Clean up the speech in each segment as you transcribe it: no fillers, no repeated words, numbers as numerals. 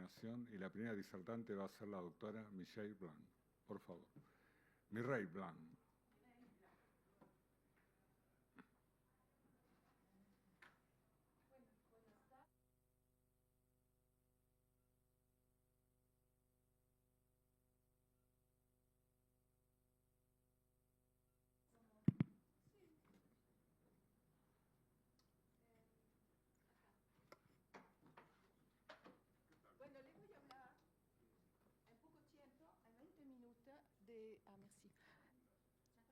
nominación y la primera disertante va a ser la doctora Mireille Blanc. Por favor. Mireille Blanc.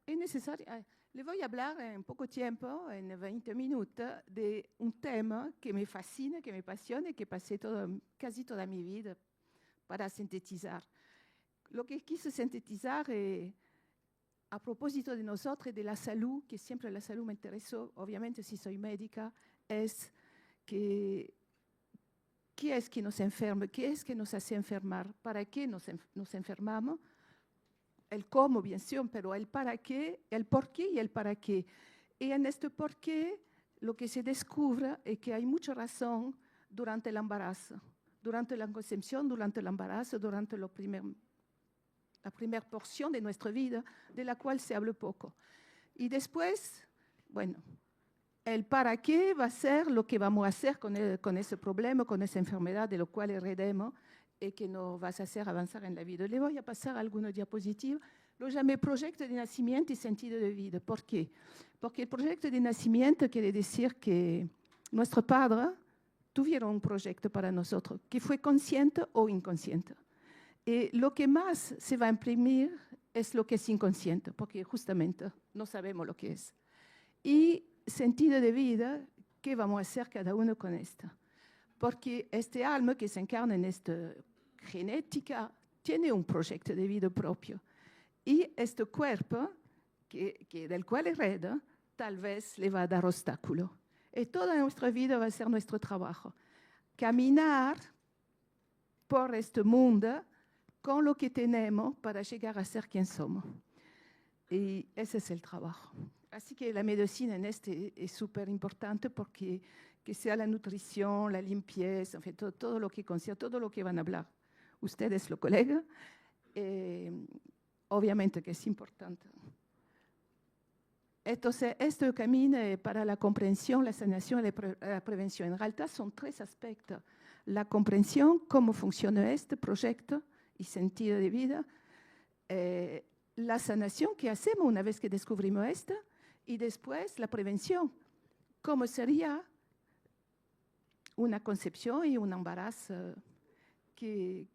Es necesario, le voy a hablar en poco tiempo, en 20 minutos, de un tema que me fascina, que me apasiona y que pasé casi toda mi vida para sintetizar. Lo que quise sintetizar a propósito de nosotros y de la salud, que siempre la salud me interesó, obviamente si soy médica, es que ¿qué es que nos enferma? ¿Qué es que nos hace enfermar? ¿Para qué nos enfermamos? El cómo, bien sûr, pero el para qué, el por qué y el para qué. Y en este por qué, lo que se descubre es que hay mucha razón durante el embarazo, durante la concepción, durante el embarazo, durante la primera porción de nuestra vida, de la cual se habla poco. Y después, bueno, el para qué va a ser lo que vamos a hacer con ese problema, con esa enfermedad de lo cual heredemos y que nos va a hacer avanzar en la vida. Le voy a pasar algunas diapositivas. Lo llamé proyecto de nacimiento y sentido de vida. ¿Por qué? Porque el proyecto de nacimiento quiere decir que nuestros padres tuvieron un proyecto para nosotros, que fue consciente o inconsciente. Y lo que más se va a imprimir es lo que es inconsciente, porque justamente no sabemos lo que es. Y sentido de vida, ¿qué vamos a hacer cada uno con esto? Porque este alma que se encarna en esta genética tiene un proyecto de vida propio. Y este cuerpo, del cual hereda, tal vez le va a dar obstáculo. Y toda nuestra vida va a ser nuestro trabajo. Caminar por este mundo con lo que tenemos para llegar a ser quien somos. Y ese es el trabajo. Así que la medicina en este es súper importante porque que sea la nutrición, la limpieza, en fin, todo lo que concierne, todo lo que van a hablar ustedes, los colegas, obviamente que es importante. Entonces, este camino para la comprensión, la sanación y la prevención. En realidad son tres aspectos. La comprensión, cómo funciona este proyecto y sentido de vida, la sanación que hacemos una vez que descubrimos esto, y después la prevención, cómo sería una concepción y un embarazo que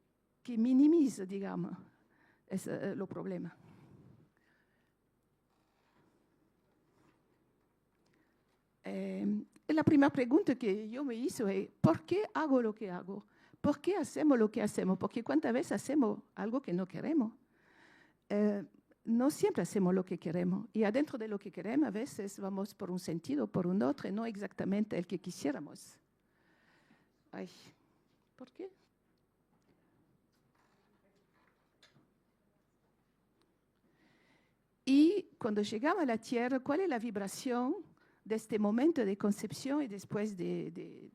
minimiza, digamos, los problemas. La primera pregunta que yo me hizo es, ¿por qué hago lo que hago? ¿Por qué hacemos lo que hacemos? Porque ¿cuántas veces hacemos algo que no queremos? No siempre hacemos lo que queremos. Y adentro de lo que queremos, a veces vamos por un sentido o por un otro, y no exactamente el que quisiéramos. Ay, ¿por qué? Y cuando llegamos a la Tierra, ¿cuál es la vibración de este momento de concepción y después de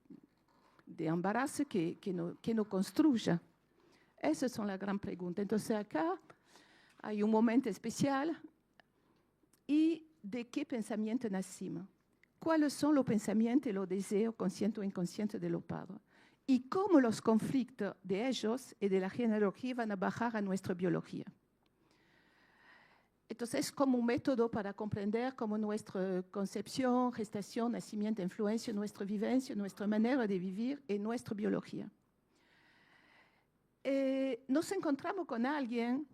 embarazo que nos construya? Esas son las gran preguntas. Entonces acá hay un momento especial. ¿Y de qué pensamiento nacimos? ¿Cuáles son los pensamientos y los deseos conscientes o inconscientes de los padres? Y cómo los conflictos de ellos y de la genealogía van a bajar a nuestra biología. Entonces, es como un método para comprender cómo nuestra concepción, gestación, nacimiento influencia nuestra vivencia, nuestra manera de vivir y nuestra biología. Nos encontramos con alguien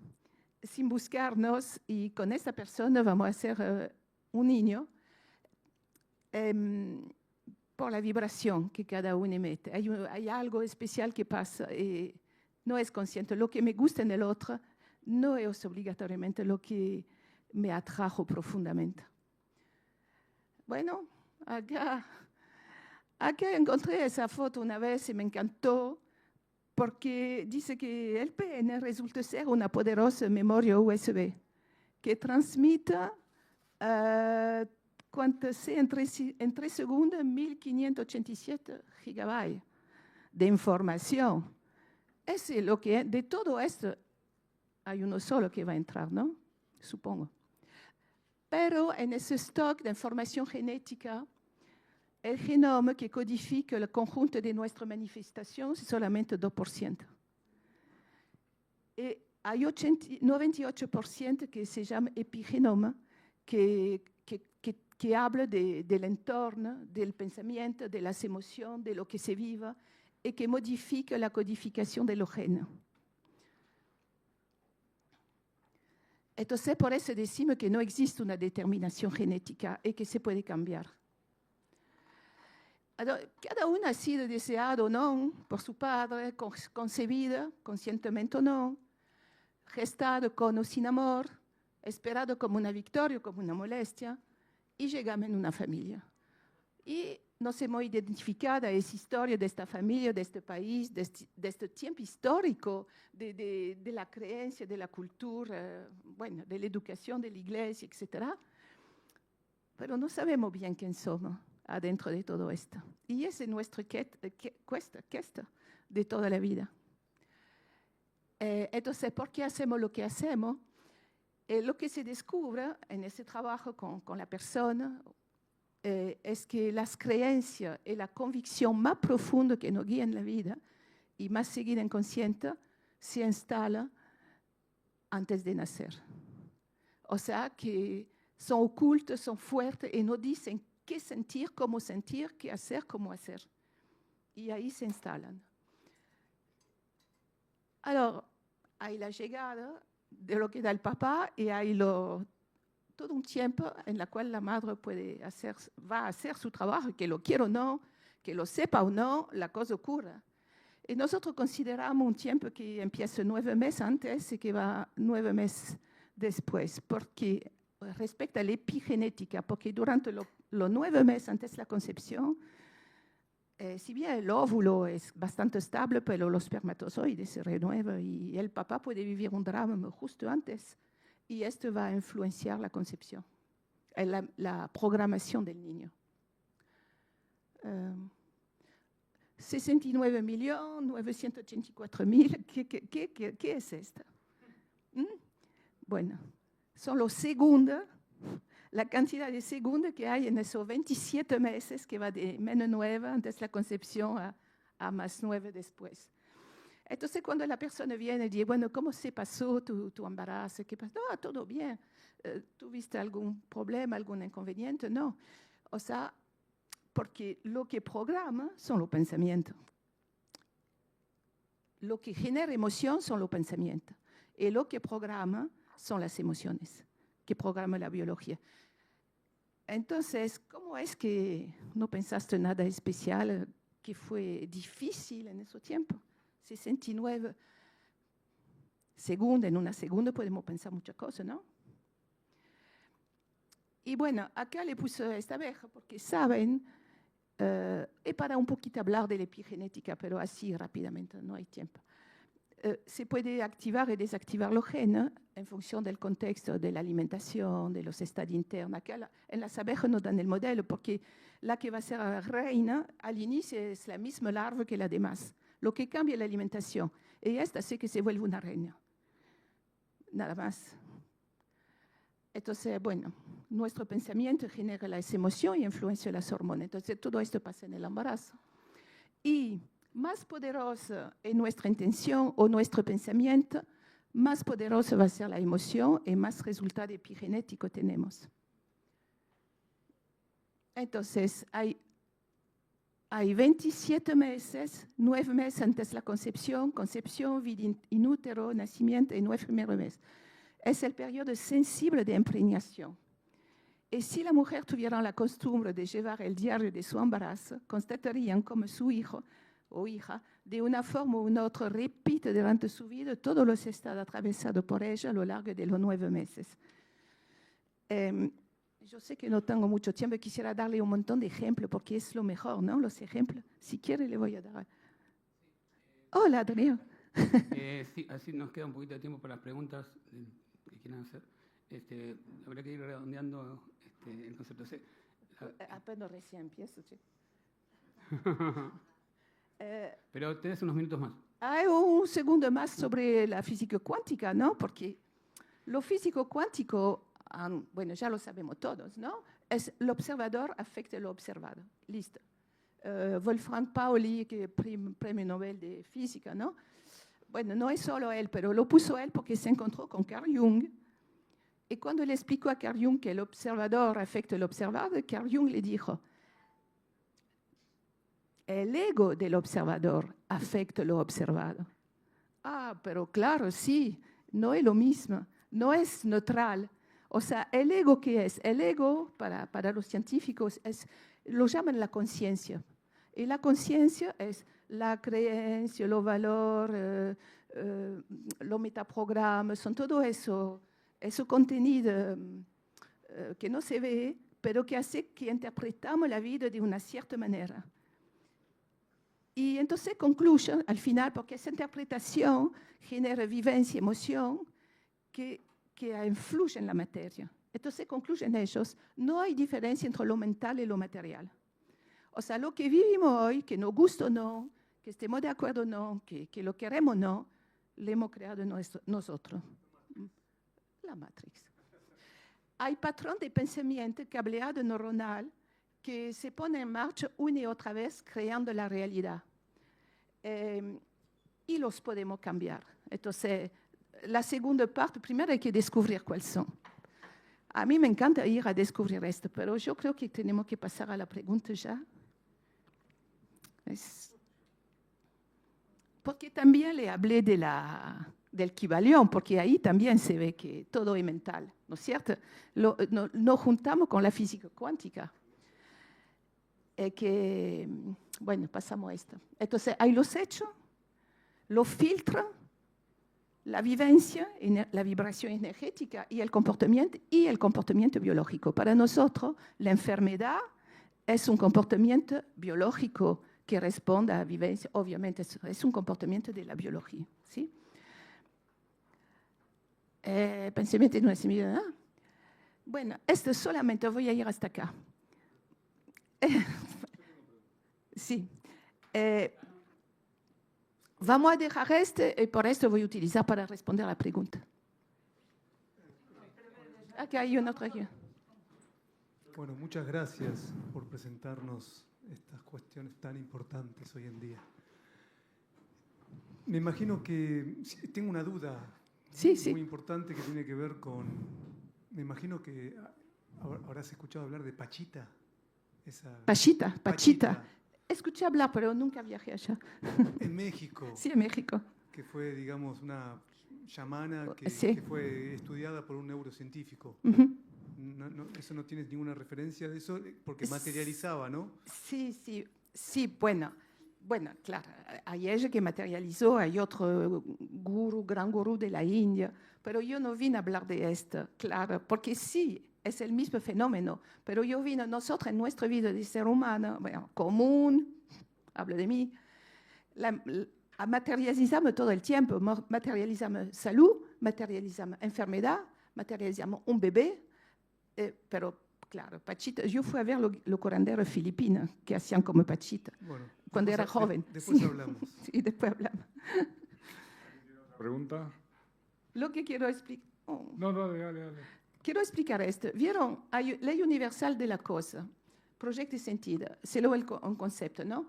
sin buscarnos y con esta persona vamos a ser un niño por la vibración que cada uno emite. Hay algo especial que pasa y no es consciente. Lo que me gusta en el otro no es obligatoriamente lo que me atrajo profundamente. Bueno, acá encontré esa foto una vez y me encantó porque dice que el PN resulta ser una poderosa memoria USB que transmite cuánto sea en 3 segundos 1587 gigabytes de información. es lo que de todo esto hay uno solo que va a entrar, ¿no? Supongo. Pero en ese stock de información genética, el genoma que codifica el conjunto de nuestra manifestación es solamente 2%. Y hay 98% que se llama epigenoma, que habla del entorno, del pensamiento, de las emociones, de lo que se vive, y que modifica la codificación de los genes. Entonces, por eso decimos que no existe una determinación genética y que se puede cambiar. Cada uno ha sido deseado o no por su padre, concebido conscientemente o no, gestado con o sin amor, esperado como una victoria o como una molestia, y llegamos en una familia. Y nos hemos identificado a esa historia de esta familia, de este país, de este tiempo histórico, de la creencia, de la cultura, bueno, de la educación, de la iglesia, etc. Pero no sabemos bien quién somos adentro de todo esto. Y esa es nuestra questa de toda la vida. Entonces, ¿por qué hacemos lo que hacemos? Lo que se descubre en ese trabajo con la persona es que las creencias y la convicción más profunda que nos guían en la vida y más seguida inconsciente se instalan antes de nacer. O sea, que son ocultas, son fuertes y nos dicen qué sentir, qué hacer, cómo hacer. Y ahí se instalan. Alors, hay la llegada de lo que da el papá y hay todo un tiempo en el cual la madre va a hacer su trabajo, que lo quiera o no, que lo sepa o no, la cosa ocurre. Y nosotros consideramos un tiempo que empieza 9 meses antes y que va 9 meses después, porque respecto a la epigenética, porque durante los 9 meses antes de la concepción, si bien el óvulo es bastante estable, pero los espermatozoides se renuevan y el papá puede vivir un drama justo antes. Y esto va a influenciar la concepción, la programación del niño. 69.984.000, ¿qué es esto? Bueno, son los segundos, la cantidad de segundos que hay en esos 27 meses, que va de menos 9 antes de la concepción a más 9 después. Entonces, cuando la persona viene y dice, bueno, ¿cómo se pasó tu embarazo? ¿Qué pasó? No, todo bien. ¿Tuviste algún problema, algún inconveniente? No. O sea, porque lo que programa son los pensamientos. Lo que genera emoción son los pensamientos. Y lo que programa son las emociones, que programa la biología. Entonces, ¿cómo es que no pensaste nada especial, que fue difícil en ese tiempo? 69 segundos, en una segunda podemos pensar muchas cosas, ¿no? Y bueno, acá le puse esta abeja porque saben, y para un poquito hablar de la epigenética, pero así rápidamente, no hay tiempo. Se puede activar y desactivar los genes en función del contexto de la alimentación, de los estados internos. Acá en las abejas nos dan el modelo porque la que va a ser reina al inicio es la misma larva que la demás. Lo que cambia es la alimentación. Y esta hace que se vuelva una reina. Nada más. Entonces, bueno, nuestro pensamiento genera las emociones y influencia las hormonas. Entonces, todo esto pasa en el embarazo. Y más poderosa es nuestra intención o nuestro pensamiento, más poderosa va a ser la emoción y más resultado epigenético tenemos. Entonces, hay 27 meses, 9 meses antes de la concepción, vida in útero, nacimiento y 9 primeros meses. Es el periodo sensible de impregnación. Y si la mujer tuviera la costumbre de llevar el diario de su embarazo, constatarían como su hijo o hija, de una forma u otra, repite durante su vida todos los estados atravesados por ella a lo largo de los 9 meses. Yo sé que no tengo mucho tiempo, quisiera darle un montón de ejemplos porque es lo mejor, ¿no? Los ejemplos. Si quiere, le voy a dar. Hola, Adrián. Sí, así nos queda un poquito de tiempo para las preguntas que quieran hacer. Habrá que ir redondeando el concepto. Apenas recién empiezo, sí. Pero tenés unos minutos más. Hay un segundo más sobre la física cuántica, ¿no? Porque lo físico cuántico, bueno, ya lo sabemos todos, ¿no? Es el observador afecta lo observado. Listo. Wolfgang Pauli, que es premio Nobel de física, ¿no? Bueno, no es solo él, pero lo puso él porque se encontró con Carl Jung. Y cuando le explicó a Carl Jung que el observador afecta el observado, Carl Jung le dijo, el ego del observador afecta lo observado. Ah, pero claro, sí, no es lo mismo, no es neutral. O sea, ¿el ego qué es? El ego, para los científicos, lo llaman la conciencia. Y la conciencia es la creencia, los valores, los metaprogramas, son todo eso, ese contenido que no se ve, pero que hace que interpretamos la vida de una cierta manera. Y entonces concluyen al final, porque esa interpretación genera vivencia, emoción, que influyen en la materia. Entonces concluyen ellos, no hay diferencia entre lo mental y lo material. O sea, lo que vivimos hoy, que nos gusta o no, que estemos de acuerdo o no, que lo queremos o no, lo hemos creado nosotros. La Matrix. Hay patrón de pensamiento, cableado neuronal, que se pone en marcha una y otra vez creando la realidad. Y los podemos cambiar. Entonces, la segunda parte, primero hay que descubrir cuáles son. A mí me encanta ir a descubrir esto, pero yo creo que tenemos que pasar a la pregunta ya. Porque también le hablé del Kybalión, porque ahí también se ve que todo es mental, ¿no es cierto? Nos juntamos con la física cuántica. Bueno, pasamos a esto. Entonces, hay los hechos, los filtros, la vivencia, la vibración energética y el comportamiento biológico. Para nosotros, la enfermedad es un comportamiento biológico que responde a la vivencia. Obviamente, es un comportamiento de la biología, ¿sí? Pensamiento de una semilla. Bueno, esto solamente voy a ir hasta acá. Sí. Vamos a dejar y por esto voy a utilizar para responder a la pregunta. Aquí hay una otra aquí. Bueno, muchas gracias por presentarnos estas cuestiones tan importantes hoy en día. Me imagino que tengo una duda muy importante que tiene que ver con... Me imagino que habrás escuchado hablar de Pachita. Pachita. Escuché hablar, pero nunca viajé allá. En México. Sí, en México. Que fue, digamos, una chamana que fue estudiada por un neurocientífico. Uh-huh. Eso no tienes ninguna referencia de eso, porque materializaba, ¿no? Sí, bueno, claro, hay ella que materializó, hay otro gran gurú de la India, pero yo no vine a hablar de esto, claro, porque sí, es el mismo fenómeno, pero yo vine, nosotros en nuestra vida de ser humano, bueno, común, hablo de mí, materializamos todo el tiempo, materializamos salud, materializamos enfermedad, materializamos un bebé, pero claro, Pachita, yo fui a ver los curanderos filipinos que hacían como Pachita, bueno, cuando era joven. Después hablamos. Sí, después hablamos. ¿Pregunta? Lo que quiero explicar... No, dale. Quiero explicar esto. ¿Vieron? Hay ley universal de la cosa, proyecto de sentido, c'est un concepto, ¿no?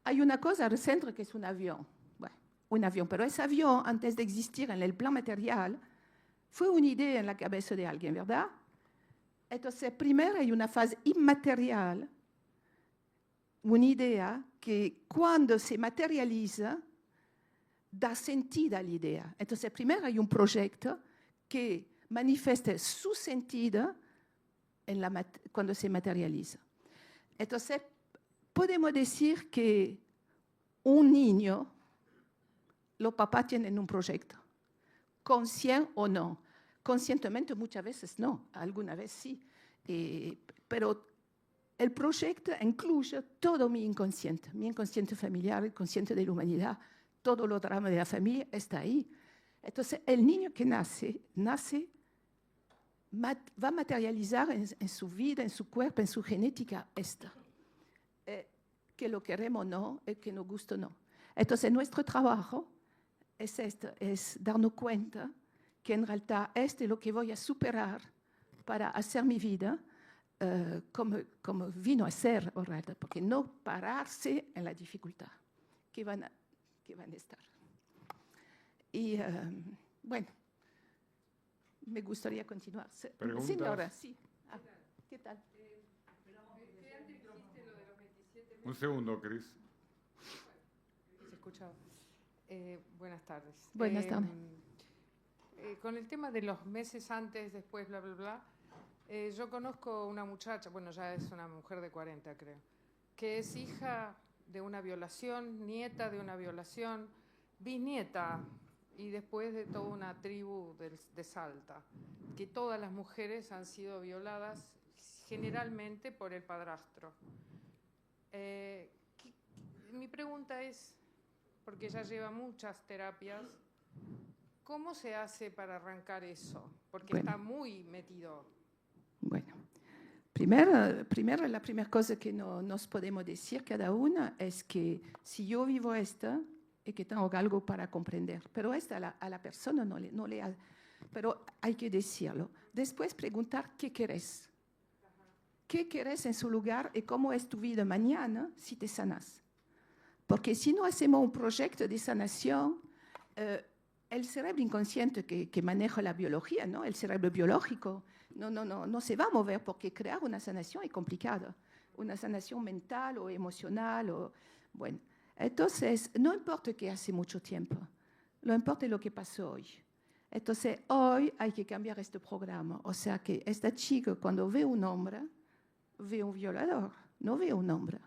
Hay una cosa al centro que es un avión. Bueno, un avión, pero ese avión, antes de existir en el plan material, fue una idea en la cabeza de alguien, ¿verdad? Entonces, primero hay una fase inmaterial, una idea que cuando se materializa, da sentido a la idea. Entonces, primero hay un proyecto que manifiesta su sentido cuando se materializa. Entonces, podemos decir que un niño, los papás tienen un proyecto, consciente o no. Conscientemente muchas veces no, alguna vez sí, pero el proyecto incluye todo mi inconsciente familiar, el inconsciente de la humanidad, todo los dramas de la familia está ahí. Entonces, el niño que nace va a materializar en su vida, en su cuerpo, en su genética esto, que lo queremos o no, que nos gusta o no. Entonces, nuestro trabajo es darnos cuenta que en realidad es lo que voy a superar para hacer mi vida como vino a ser, porque no pararse en la dificultad que van a estar. Y bueno, me gustaría continuar. ¿Preguntas? Señora, sí. ¿Qué tal? Un segundo, Cris. ¿Se escucha? Buenas tardes. Buenas tardes. Con el tema de los meses antes, después, bla, bla, bla, yo conozco una muchacha, bueno, ya es una mujer de 40, creo, que es hija de una violación, nieta de una violación, bisnieta, y después de toda una tribu de Salta, que todas las mujeres han sido violadas generalmente por el padrastro. Mi pregunta es, porque ella lleva muchas terapias, ¿cómo se hace para arrancar eso? Porque está muy metido. Bueno, primero, la primera cosa que nos podemos decir cada una es que si yo vivo esta, es que tengo algo para comprender. Pero a la persona no le ha... Pero hay que decirlo. Después preguntar qué querés. ¿Qué querés en su lugar y cómo es tu vida mañana si te sanas? Porque si no hacemos un proyecto de sanación, el cerebro inconsciente que maneja la biología, ¿no? El cerebro biológico, no se va a mover porque crear una sanación es complicado. Una sanación mental o emocional. Bueno, entonces, no importa que hace mucho tiempo, lo importa lo que pasó hoy. Entonces, hoy hay que cambiar este programa. O sea que esta chica, cuando ve un hombre, ve un violador, no ve un hombre.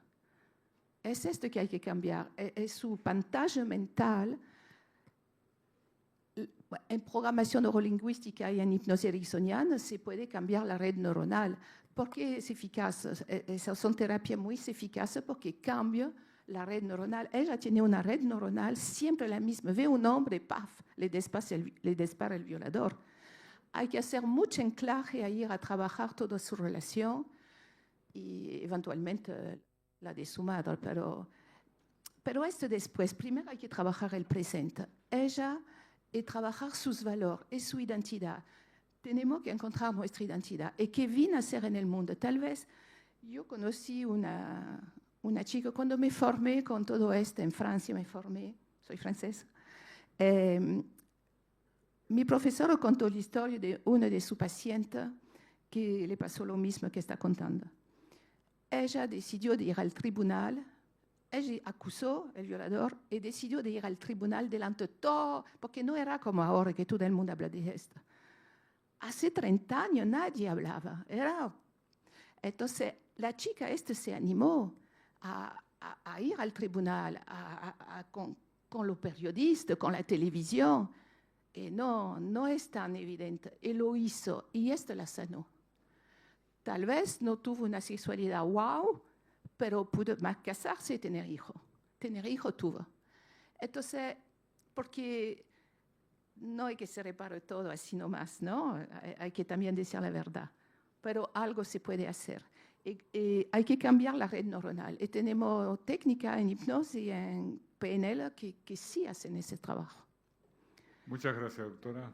Es esto que hay que cambiar. Es su pantalla mental. En programación neurolingüística y en hipnosis ericksoniana se puede cambiar la red neuronal. ¿Por qué es eficaz? Esas son terapias muy eficaces porque cambia la red neuronal. Ella tiene una red neuronal siempre la misma. Ve un hombre, paf, le dispara el violador. Hay que hacer mucho anclaje a ir a trabajar toda su relación y eventualmente la de su madre. Pero esto después, primero hay que trabajar el presente. Ella y trabajar sus valores y su identidad. Tenemos que encontrar nuestra identidad. ¿Y qué vine a hacer en el mundo? Tal vez yo conocí una chica cuando me formé con todo esto en Francia, soy francesa. Mi profesor contó la historia de una de sus pacientes que le pasó lo mismo que está contando. Ella decidió de ir al tribunal. Ella acusó al violador y decidió de ir al tribunal delante de todo, porque no era como ahora que todo el mundo habla de esto. Hace 30 años nadie hablaba. Entonces, la chica se animó a ir al tribunal con los periodistas, con la televisión. Y no es tan evidente. Y lo hizo, y esto la sanó. Tal vez no tuvo una sexualidad wow, pero pudo más casarse y tener hijos. Tener hijos tuvo. Entonces, porque no hay que se repare todo así nomás, ¿no? Hay que también decir la verdad. Pero algo se puede hacer. Y hay que cambiar la red neuronal. Y tenemos técnicas en hipnosis y en PNL que sí hacen ese trabajo. Muchas gracias, doctora.